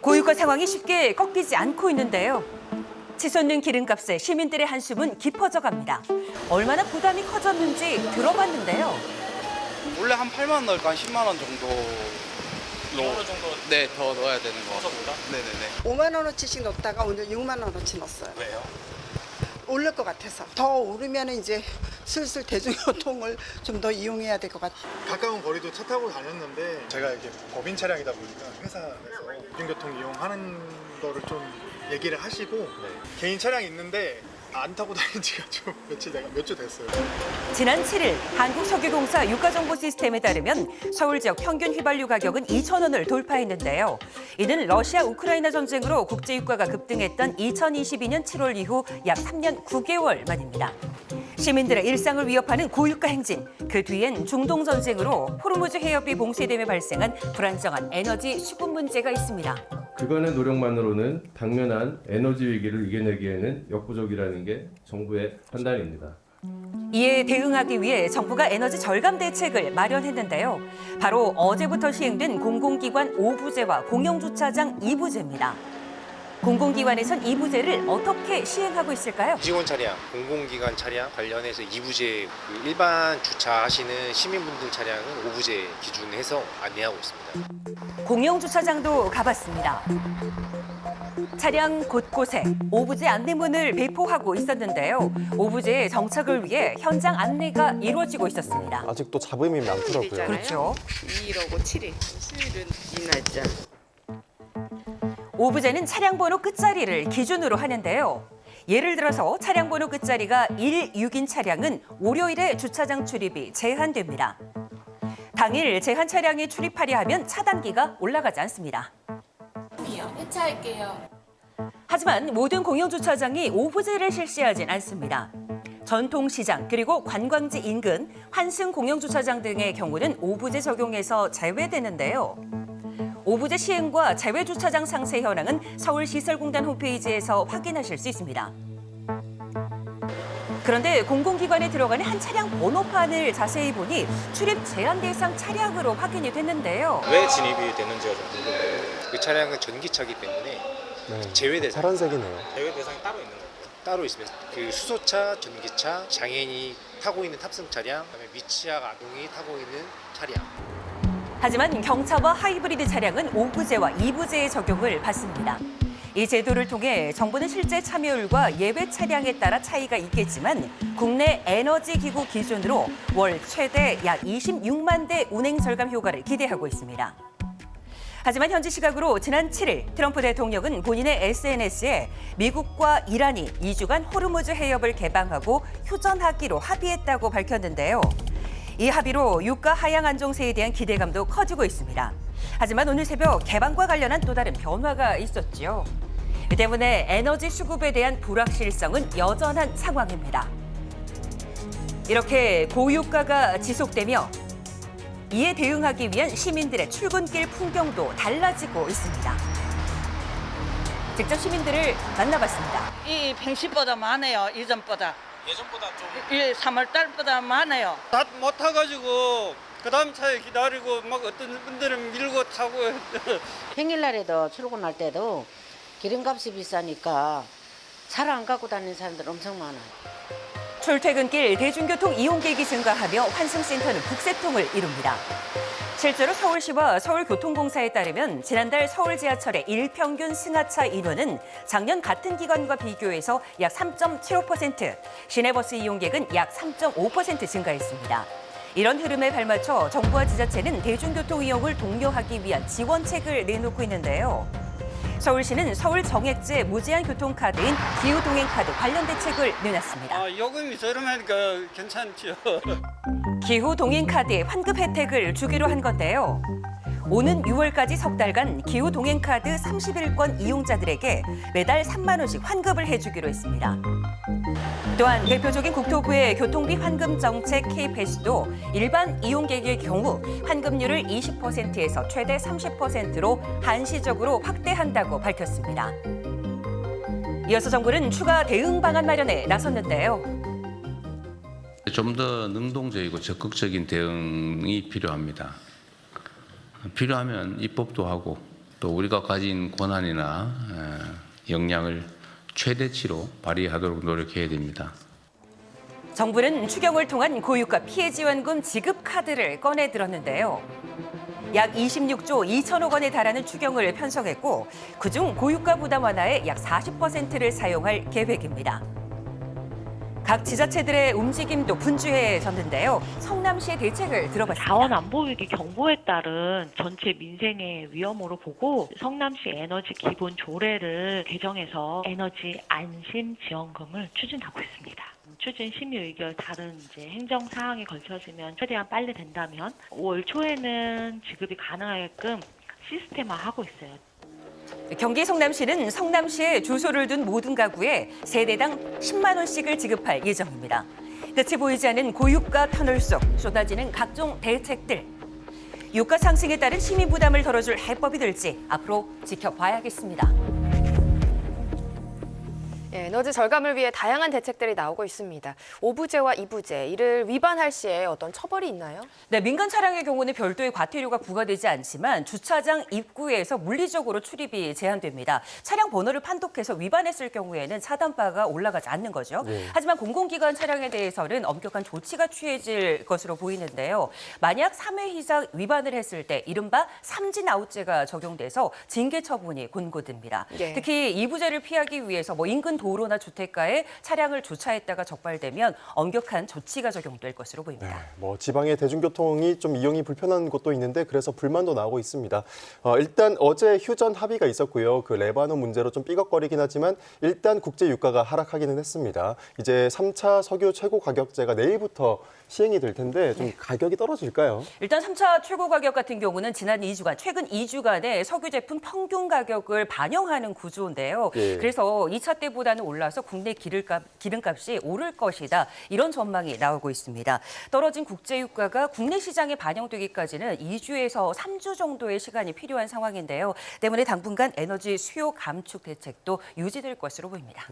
고유가 상황이 쉽게 꺾이지 않고 있는데요. 치솟는 기름값에 시민들의 한숨은 깊어져 갑니다. 얼마나 부담이 커졌는지 들어봤는데요. 원래 한 8만 원 넣을까 한 10만 원 정도. 2만 원 정도 네, 더 넣어야 되는 거. 평소보다? 네네네. 5만 원어치씩 넣었다가 오늘 6만 원어치 넣었어요. 왜요? 오를 것 같아서. 더 오르면 이제 슬슬 대중교통을 좀 더 이용해야 될 것 같아요. 가까운 거리도 차 타고 다녔는데 제가 이게 법인 차량이다 보니까 회사에서 대중교통 이용하는 거를 좀 얘기를 하시고 개인 차량이 있는데 안 타고 다닌 지가 좀 몇 주 됐어요. 지난 7일 한국석유공사 유가정보 시스템에 따르면 서울 지역 평균 휘발유 가격은 2,000원을 돌파했는데요. 이는 러시아 우크라이나 전쟁으로 국제유가가 급등했던 2022년 7월 이후 약 3년 9개월 만입니다. 시민들의 일상을 위협하는 고유가 행진, 그 뒤엔 중동 전쟁으로 호르무즈 해협이 봉쇄됨에 발생한 불안정한 에너지 수급 문제가 있습니다. 그간의 노력만으로는 당면한 에너지 위기를 이겨내기에는 역부족이라는 게 정부의 판단입니다. 이에 대응하기 위해 정부가 에너지 절감 대책을 마련했는데요. 바로 어제부터 시행된 공공기관 5부제와 공영주차장 2부제입니다. 공공기관에선 2부제를 어떻게 시행하고 있을까요? 직원 차량, 공공기관 차량 관련해서 2부제 일반 주차하시는 시민분들 차량은 5부제 기준해서 안내하고 있습니다. 공영주차장도 가봤습니다. 차량 곳곳에 5부제 안내문을 배포하고 있었는데요. 5부제의 정착을 위해 현장 안내가 이루어지고 있었습니다. 아직도 잡음이 많더라고요. 그렇죠. 2일하고 7일. 7일은 이 날짜. 5부제는 차량 번호 끝자리를 기준으로 하는데요. 예를 들어서 차량 번호 끝자리가 16인 차량은 월요일에 주차장 출입이 제한됩니다. 당일 제한 차량에 출입하려 하면 차단기가 올라가지 않습니다. 해체할게요. 하지만 모든 공영주차장이 5부제를 실시하진 않습니다. 전통시장 그리고 관광지 인근 환승 공영주차장 등의 경우는 5부제 적용에서 제외되는데요. 5부제 시행과 제외 주차장 상세 현황은 서울시설공단 홈페이지에서 확인하실 수 있습니다. 그런데 공공기관에 들어가는 한 차량 번호판을 자세히 보니 출입 제한 대상 차량으로 확인이 됐는데요. 왜 진입이 되는지가 좀 궁금해요. 그 차량은 전기차기 때문에 네. 제외 대상 파란색이네요. 대외 대상이 따로 있는 거예요. 따로 있습니다. 그 수소차, 전기차, 장애인이 타고 있는 탑승 차량, 그다음에 미취학 아동이 타고 있는 차량. 하지만 경차와 하이브리드 차량은 5부제와 2부제의 적용을 받습니다. 이 제도를 통해 정부는 실제 참여율과 예외 차량에 따라 차이가 있겠지만 국내 에너지 기구 기준으로 월 최대 약 26만 대 운행 절감 효과를 기대하고 있습니다. 하지만 현지 시각으로 지난 7일 트럼프 대통령은 본인의 SNS에 미국과 이란이 2주간 호르무즈 해협을 개방하고 휴전하기로 합의했다고 밝혔는데요. 이 합의로 유가 하향 안정세에 대한 기대감도 커지고 있습니다. 하지만 오늘 새벽 개방과 관련한 또 다른 변화가 있었죠. 이 때문에 에너지 수급에 대한 불확실성은 여전한 상황입니다. 이렇게 고유가가 지속되며 이에 대응하기 위한 시민들의 출근길 풍경도 달라지고 있습니다. 직접 시민들을 만나봤습니다. 이 평시보다 많아요. 이전보다. 예전보다 좀 3월 달보다 많아요. 다 못 타가지고 그 다음 차에 기다리고 막 어떤 분들은 밀고 타고 평일날에도 출근할 때도 기름값이 비싸니까 차를 안 갖고 다니는 사람들 엄청 많아요. 출퇴근길 대중교통 이용객이 증가하며 환승센터는 북새통을 이룹니다. 실제로 서울시와 서울교통공사에 따르면 지난달 서울 지하철의 일평균 승하차 인원은 작년 같은 기간과 비교해서 약 3.75%, 시내버스 이용객은 약 3.5% 증가했습니다. 이런 흐름에 발맞춰 정부와 지자체는 대중교통 이용을 독려하기 위한 지원책을 내놓고 있는데요. 서울시는 서울 정액제 무제한 교통카드인 기후동행카드 관련 대책을 내놨습니다. 요금이 저렴하니까 괜찮죠. 기후동행카드의 환급 혜택을 주기로 한 건데요. 오는 6월까지 석 달간 기후동행카드 31건 이용자들에게 매달 3만 원씩 환급을 해주기로 했습니다. 또한 대표적인 국토부의 교통비 환급 정책 K패스도 일반 이용객의 경우 환급률을 20%에서 최대 30%로 한시적으로 확대한다고 밝혔습니다. 이어서 정부는 추가 대응 방안 마련에 나섰는데요. 좀 더 능동적이고 적극적인 대응이 필요합니다. 필요하면 입법도 하고 또 우리가 가진 권한이나 역량을 최대치로 발휘하도록 노력해야 됩니다. 정부는 추경을 통한 고유가 피해 지원금 지급 카드를 꺼내 들었는데요. 약 26조 2천억 원에 달하는 추경을 편성했고 그중 고유가 부담 완화에 약 40%를 사용할 계획입니다. 각 지자체들의 움직임도 분주해졌는데요. 성남시의 대책을 들어봤습니다. 자원 안보 위기 경보에 따른 전체 민생의 위험으로 보고 성남시 에너지 기본 조례를 개정해서 에너지 안심 지원금을 추진하고 있습니다. 추진 심의 의결 다른 행정 사항이 걸쳐지면 최대한 빨리 된다면 5월 초에는 지급이 가능하게끔 시스템화하고 있어요. 경기 성남시는 성남시에 주소를 둔 모든 가구에 세대당 10만 원씩을 지급할 예정입니다. 끝이 보이지 않는 고유가 터널 속 쏟아지는 각종 대책들. 유가 상승에 따른 시민 부담을 덜어줄 해법이 될지 앞으로 지켜봐야겠습니다. 에너지 절감을 위해 다양한 대책들이 나오고 있습니다. 오부제와 이부제, 이를 위반할 시에 어떤 처벌이 있나요? 네, 민간 차량의 경우는 별도의 과태료가 부과되지 않지만 주차장 입구에서 물리적으로 출입이 제한됩니다. 차량 번호를 판독해서 위반했을 경우에는 차단바가 올라가지 않는 거죠. 네. 하지만 공공기관 차량에 대해서는 엄격한 조치가 취해질 것으로 보이는데요. 만약 3회 이상 위반을 했을 때 이른바 삼진아웃제가 적용돼서 징계 처분이 권고됩니다. 네. 특히 이부제를 피하기 위해서 인근 도로나 주택가에 차량을 주차했다가 적발되면 엄격한 조치가 적용될 것으로 보입니다. 네, 지방의 대중교통이 좀 이용이 불편한 곳도 있는데 그래서 불만도 나오고 있습니다. 일단 어제 휴전 합의가 있었고요. 그 레바논 문제로 좀 삐걱거리긴 하지만 일단 국제 유가가 하락하기는 했습니다. 이제 3차 석유 최고 가격제가 내일부터 시행이 될 텐데 좀 가격이 떨어질까요? 일단 3차 최고 가격 같은 경우는 지난 2주간, 최근 2주간의 석유 제품 평균 가격을 반영하는 구조인데요. 예. 그래서 2차 때보다는 올라서 국내 기름값이 오를 것이다. 이런 전망이 나오고 있습니다. 떨어진 국제 유가가 국내 시장에 반영되기까지는 2주에서 3주 정도의 시간이 필요한 상황인데요. 때문에 당분간 에너지 수요 감축 대책도 유지될 것으로 보입니다.